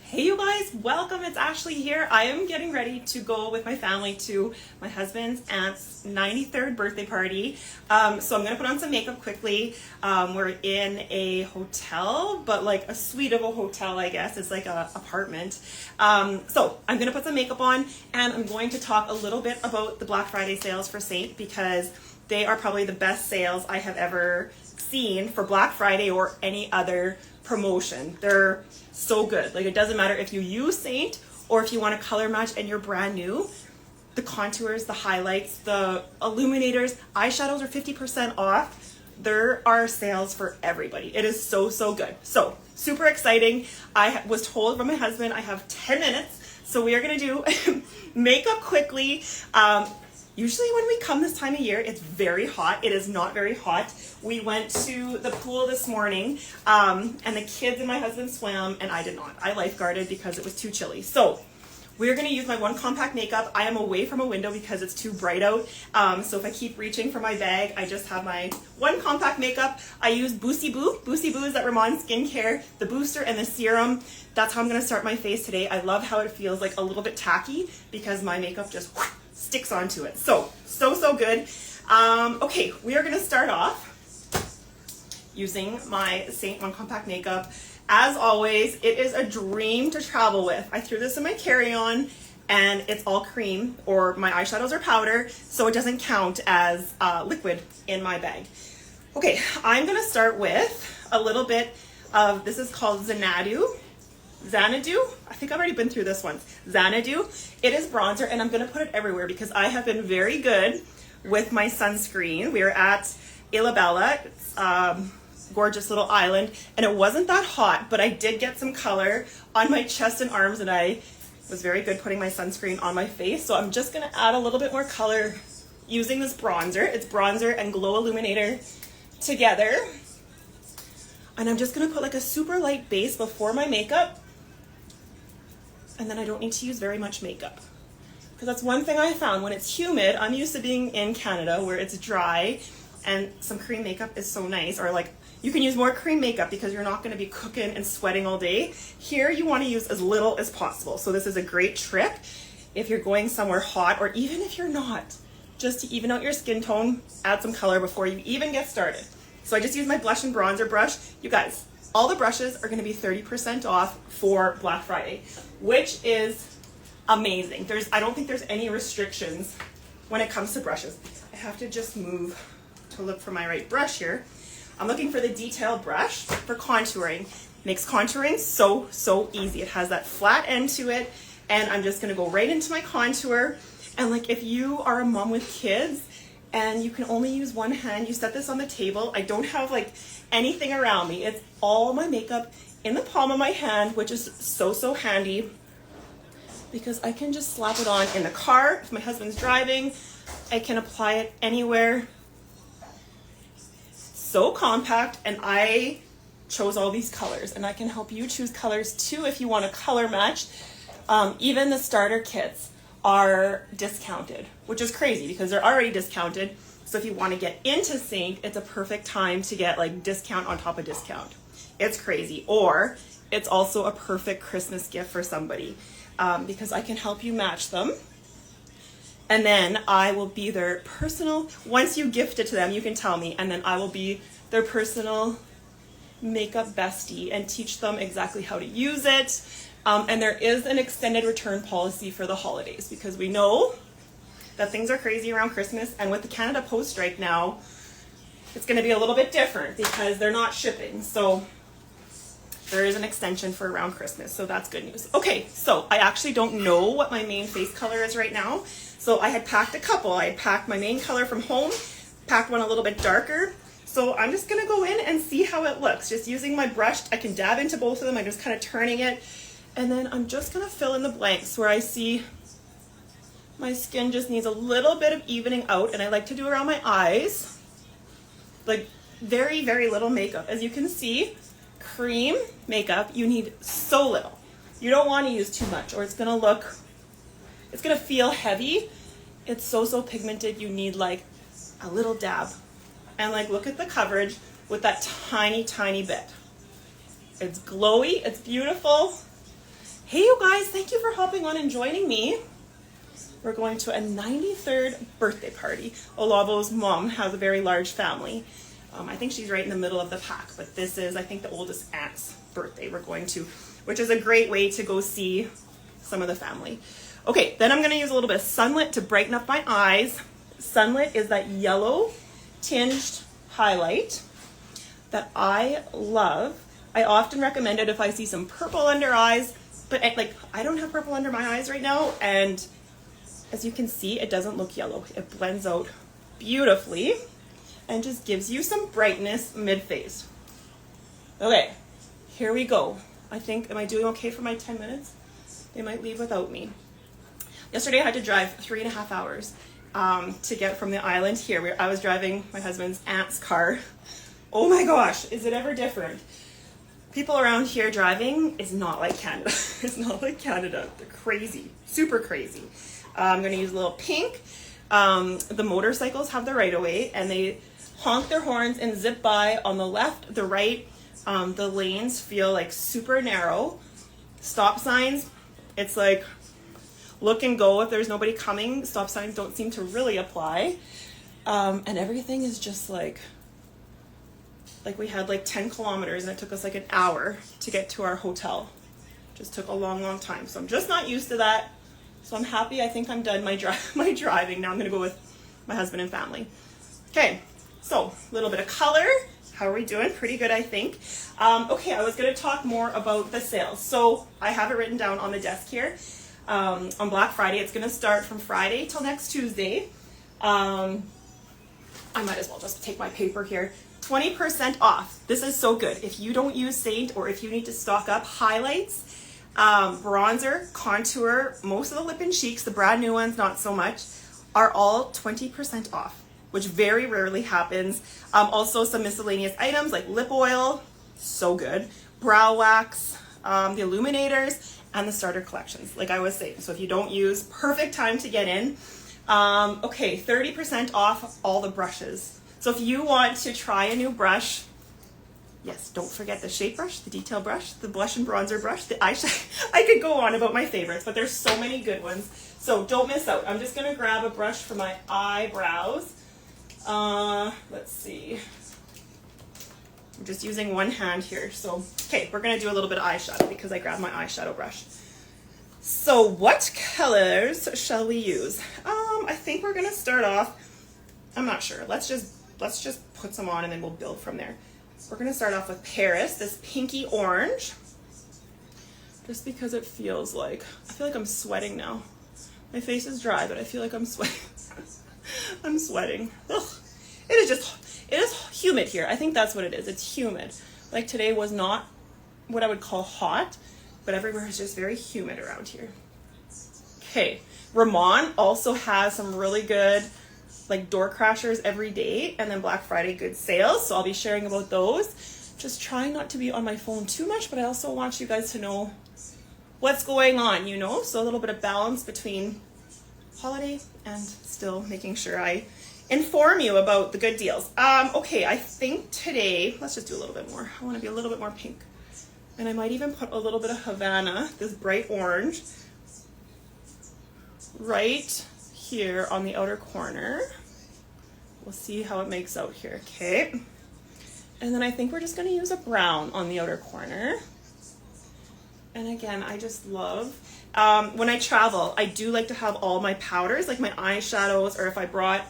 Hey you guys, welcome. It's Ashley here. I am getting ready to go with my family to my husband's aunt's 93rd birthday party. So I'm gonna put on some makeup quickly. We're in a hotel, but like a suite of a hotel, I guess. It's like a apartment. So I'm gonna put some makeup on and I'm going to talk a little bit about the Black Friday sales for Seint because they are probably the best sales I have ever seen for Black Friday or any other promotion. They're so good. Like, it doesn't matter if you use Seint or if you want to color match and you're brand new. The contours, the highlights, the illuminators, eyeshadows are 50% off. There are sales for everybody. It is so good. So super exciting. I was told by my husband I have 10 minutes, so we are gonna do makeup quickly. Usually when we come this time of year, it's very hot. It is not very hot. We went to the pool this morning, and the kids and my husband swam, and I did not. I lifeguarded because it was too chilly. So we're gonna use my one compact makeup. I am away from a window because it's too bright out. So if I keep reaching for my bag, I just have my one compact makeup. I use Boosie Boo. Boosie Boo is at Ramon Skincare, the booster and the serum. That's how I'm gonna start my face today. I love how it feels like a little bit tacky because my makeup just sticks onto it. So good. Okay, we are gonna start off using my Seint One Compact Makeup. As always, it is a dream to travel with. I threw this in my carry-on and it's all cream, or my eyeshadows are powder, so it doesn't count as liquid in my bag. Okay, I'm gonna start with a little bit of, this is called Xanadu. I think I've already been through this one. Xanadu. It is bronzer and I'm gonna put it everywhere because I have been very good with my sunscreen. We are at Ilhabela, gorgeous little island, and it wasn't that hot, but I did get some color on my chest and arms, and I was very good putting my sunscreen on my face. So I'm just gonna add a little bit more color using this bronzer. It's bronzer and glow illuminator together. And I'm just gonna put like a super light base before my makeup, and then I don't need to use very much makeup. Because that's one thing I found when it's humid. I'm used to being in Canada where it's dry and some cream makeup is so nice, or like you can use more cream makeup because you're not going to be cooking and sweating all day. Here you want to use as little as possible. So this is a great trick if you're going somewhere hot, or even if you're not, just to even out your skin tone, add some color before you even get started. So I just use my blush and bronzer brush. You guys, all the brushes are going to be 30% off for Black Friday, which is amazing. I don't think there's any restrictions when it comes to brushes. I have to just move to look for my right brush here. I'm looking for the detail brush for contouring. Makes contouring so easy. It has that flat end to it, and I'm just gonna go right into my contour. And like, if you are a mom with kids and you can only use one hand, you set this on the table. I don't have like anything around me. It's all my makeup in the palm of my hand, which is so handy because I can just slap it on in the car. If my husband's driving, I can apply it anywhere. So compact, and I chose all these colors, and I can help you choose colors too if you want to color match. Even the starter kits are discounted, which is crazy because they're already discounted. So if you want to get into Seint, it's a perfect time to get like discount on top of discount. It's crazy. Or it's also a perfect Christmas gift for somebody because I can help you match them. And then I will be their personal, once you gift it to them, you can tell me, and then I will be their personal makeup bestie and teach them exactly how to use it. And there is an extended return policy for the holidays because we know that things are crazy around Christmas, and with the Canada Post strike now, it's gonna be a little bit different because they're not shipping. So there is an extension for around Christmas, so that's good news. Okay, so I actually don't know what my main face color is right now. So I had packed a couple. I had packed my main color from home, packed one a little bit darker. So I'm just gonna go in and see how it looks. Just using my brush, I can dab into both of them. I'm just kind of turning it. And then I'm just gonna fill in the blanks where I see my skin just needs a little bit of evening out, and I like to do around my eyes. Like very little makeup. As you can see, cream makeup, you need so little. You don't wanna use too much or it's gonna feel heavy. It's so pigmented, you need like a little dab. And like, look at the coverage with that tiny bit. It's glowy, it's beautiful. Hey you guys, thank you for hopping on and joining me. We're going to a 93rd birthday party. Olavo's mom has a very large family. I think she's right in the middle of the pack, but this is, I think, the oldest aunt's birthday we're going to, which is a great way to go see some of the family. Okay, then I'm gonna use a little bit of Sunlit to brighten up my eyes. Sunlit is that yellow tinged highlight that I love. I often recommend it if I see some purple under eyes, but I don't have purple under my eyes right now, and as you can see, it doesn't look yellow. It blends out beautifully and just gives you some brightness mid-face. Okay, here we go. I think, am I doing okay for my 10 minutes? They might leave without me. Yesterday I had to drive 3.5 hours to get from the island here. Where I was driving my husband's aunt's car. Oh my gosh, is it ever different? People around here driving is not like Canada. It's not like Canada. They're crazy, super crazy. I'm gonna use a little pink. The motorcycles have the right of way and they honk their horns and zip by on the left, the right. The lanes feel like super narrow. Stop signs, it's like look and go if there's nobody coming. Stop signs don't seem to really apply. And everything is just like we had like 10 kilometers and it took us like an hour to get to our hotel. Just took a long, long time. So I'm just not used to that. So I'm happy. I think I'm done my driving. Now I'm gonna go with my husband and family. Okay, so a little bit of color. How are we doing? Pretty good, I think. Okay, I was gonna talk more about the sales. So I have it written down on the desk here. On Black Friday, it's gonna start from Friday till next Tuesday. I might as well just take my paper here. 20% off. This is so good. If you don't use Saint or if you need to stock up, highlights, bronzer, contour, most of the lip and cheeks, the brand new ones, not so much, are all 20% off, which very rarely happens. Also some miscellaneous items like lip oil, so good, brow wax, the illuminators, and the starter collections, like I was saying. So if you don't use, perfect time to get in. Okay, 30% off all the brushes. So if you want to try a new brush, yes, don't forget the shape brush, the detail brush, the blush and bronzer brush, the eyeshadow. I could go on about my favorites, but there's so many good ones. So don't miss out. I'm just gonna grab a brush for my eyebrows. Let's see. I'm just using one hand here. So, okay, we're gonna do a little bit of eyeshadow because I grabbed my eyeshadow brush. So what colors shall we use? I think we're gonna start off, I'm not sure. Let's just put some on and then we'll build from there. We're gonna start off with Paris, this pinky orange, just because it feels like, I feel like I'm sweating now. My face is dry, but I feel like I'm sweating. I'm sweating. Ugh. It is humid here. I think that's what it is. It's humid. Like today was not what I would call hot, but everywhere is just very humid around here. Okay, Ramon also has some really good like door crashers every day, and then Black Friday good sales, so I'll be sharing about those. Just trying not to be on my phone too much, but I also want you guys to know what's going on, you know, so a little bit of balance between holiday and still making sure I inform you about the good deals. Okay, I think today, let's just do a little bit more. I want to be a little bit more pink, and I might even put a little bit of Havana, this bright orange, right here on the outer corner. We'll see how it makes out here. Okay, and then I think we're just going to use a brown on the outer corner. And again, I just love when I travel, I do like to have all my powders, like my eyeshadows, or if I brought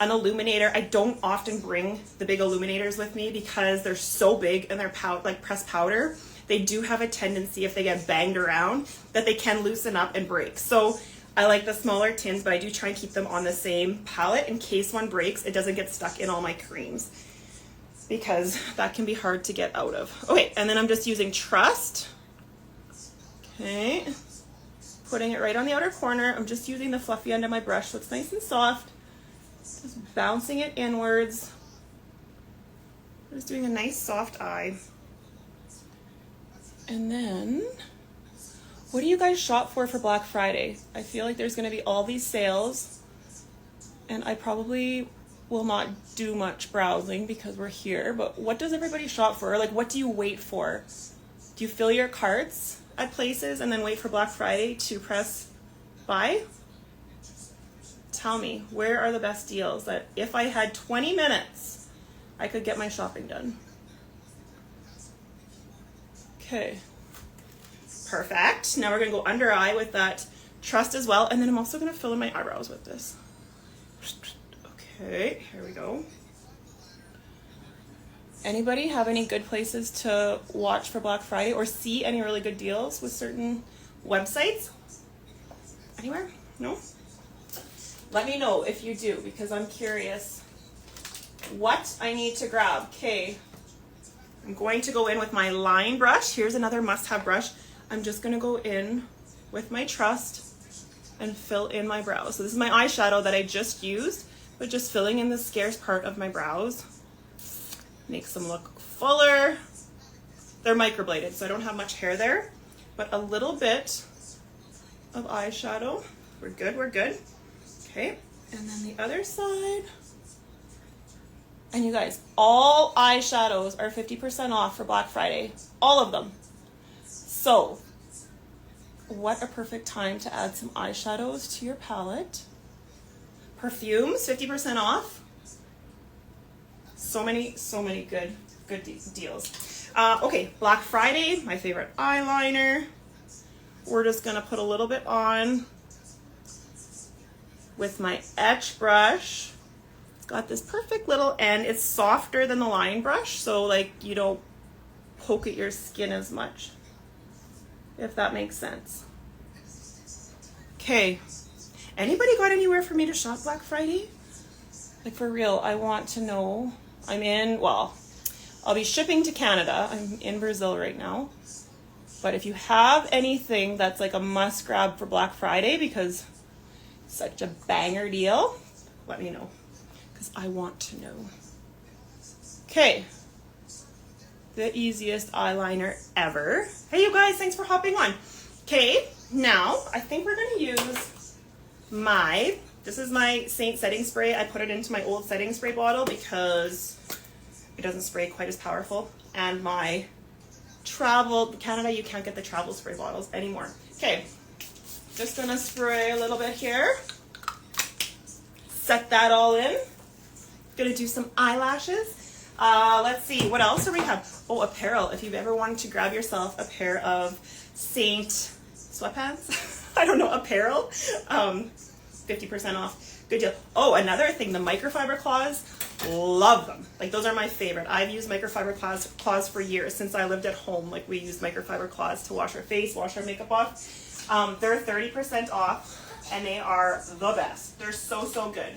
an illuminator. I don't often bring the big illuminators with me because they're so big and they're like pressed powder. They do have a tendency, if they get banged around, that they can loosen up and break. So I like the smaller tins, but I do try and keep them on the same palette in case one breaks. It doesn't get stuck in all my creams because that can be hard to get out of. Okay, and then I'm just using Trust. Okay, putting it right on the outer corner. I'm just using the fluffy end of my brush so it's nice and soft. Just bouncing it inwards. Just doing a nice soft eye. And then, what do you guys shop for Black Friday? I feel like there's going to be all these sales, and I probably will not do much browsing because we're here, but what does everybody shop for? Like, what do you wait for? Do you fill your carts at places and then wait for Black Friday to press buy? Tell me, where are the best deals that if I had 20 minutes, I could get my shopping done? Okay. Perfect. Now we're going to go under eye with that Trust as well. And then I'm also going to fill in my eyebrows with this. Okay, here we go. Anybody have any good places to watch for Black Friday or see any really good deals with certain websites? Anywhere? No? Let me know if you do, because I'm curious what I need to grab. Okay, I'm going to go in with my line brush. Here's another must-have brush. I'm just going to go in with my Trust and fill in my brows. So this is my eyeshadow that I just used, but just filling in the scarce part of my brows. Makes them look fuller. They're microbladed, so I don't have much hair there, but a little bit of eyeshadow. We're good, we're good. Okay, and then the other side. And you guys, all eyeshadows are 50% off for Black Friday. All of them. So, what a perfect time to add some eyeshadows to your palette. Perfumes, 50% off. So many good deals. Okay, Black Friday, my favorite eyeliner. We're just gonna put a little bit on with my etch brush. It's got this perfect little end. It's softer than the line brush, so like you don't poke at your skin as much, if that makes sense. Okay, anybody got anywhere for me to shop Black Friday? Like for real, I want to know. I'll be shipping to Canada. I'm in Brazil right now. But if you have anything that's like a must grab for Black Friday because it's such a banger deal, let me know, because I want to know. Okay, the easiest eyeliner ever. Hey you guys, thanks for hopping on. Okay, now I think we're gonna use this is my Saint setting spray. I put it into my old setting spray bottle because it doesn't spray quite as powerful. And my Canada, you can't get the travel spray bottles anymore. Okay, just gonna spray a little bit here. Set that all in. Gonna do some eyelashes. Let's see, what else do we have? Oh, apparel. If you've ever wanted to grab yourself a pair of Saint sweatpants, I don't know, apparel, 50% off. Good deal. Oh, another thing, the microfiber cloths, love them. Like those are my favorite. I've used microfiber cloths for years. Since I lived at home, like we used microfiber cloths to wash our face, wash our makeup off. They're 30% off and they are the best. They're so good.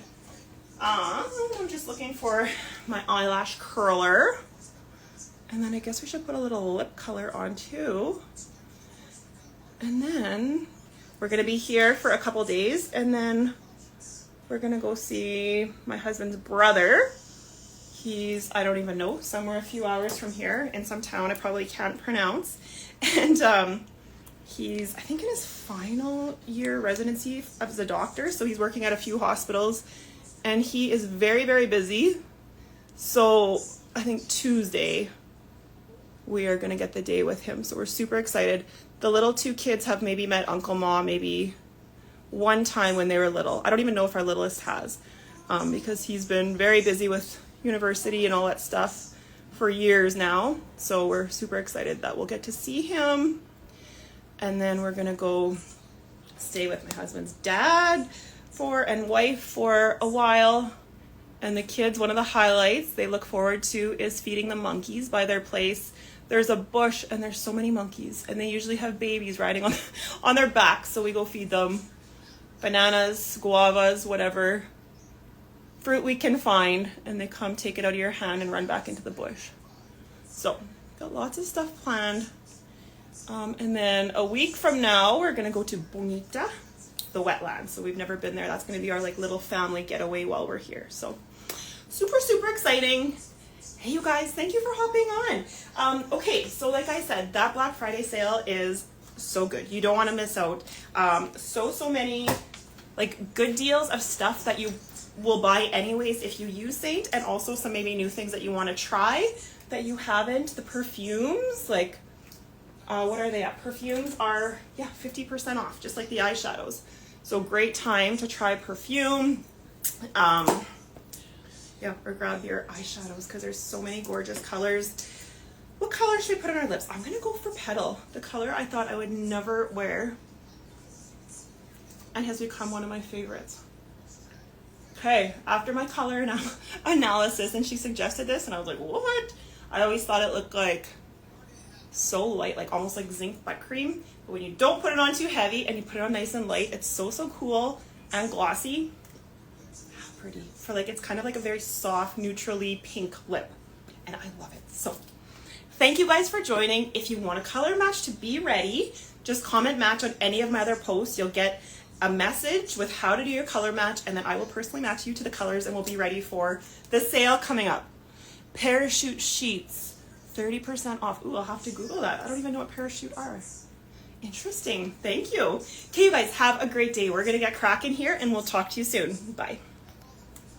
I'm just looking for my eyelash curler. And then I guess we should put a little lip color on too. And then we're gonna be here for a couple days and then we're gonna go see my husband's brother. He's, I don't even know, somewhere a few hours from here in some town I probably can't pronounce. And he's, I think in his final year residency as a doctor, so he's working at a few hospitals and he is very busy. So I think Tuesday we are gonna get the day with him, so we're super excited. The little two kids have maybe met Uncle Ma maybe one time when they were little. I don't even know if our littlest has, because he's been very busy with university and all that stuff for years now. So we're super excited that we'll get to see him. And then we're gonna go stay with my husband's dad and wife for a while. And the kids, one of the highlights they look forward to is feeding the monkeys by their place. There's a bush and there's so many monkeys and they usually have babies riding on their backs. So we go feed them bananas, guavas, whatever fruit we can find, and they come take it out of your hand and run back into the bush. So got lots of stuff planned. And then a week from now, we're gonna go to Bonita, the wetlands. So we've never been there. That's gonna be our like little family getaway while we're here. So super exciting. Hey you guys, thank you for hopping on. Okay, so like I said, that Black Friday sale is so good. You don't want to miss out. So many like good deals of stuff that you will buy anyways if you use Saint, and also some maybe new things that you want to try that you haven't. The perfumes, like What are they at? Perfumes are, yeah, 50% off, just like the eyeshadows. So great time to try perfume. Yeah, or grab your eyeshadows because there's so many gorgeous colors. What color should we put on our lips? I'm gonna go for Petal, the color I thought I would never wear and has become one of my favorites. Okay, after my color analysis, and she suggested this, and I was like, what? I always thought it looked like so light, like almost like zinc butt cream. But when you don't put it on too heavy and you put it on nice and light, it's so cool and glossy. How pretty. For like, it's kind of like a very soft, neutrally pink lip. And I love it. So thank you guys for joining. If you want a color match to be ready, just comment match on any of my other posts. You'll get a message with how to do your color match, and then I will personally match you to the colors and we'll be ready for the sale coming up. Parachute sheets, 30% off. Ooh, I'll have to Google that. I don't even know what parachute are. Interesting. Thank you. Okay, you guys, have a great day. We're going to get cracking here and we'll talk to you soon. Bye.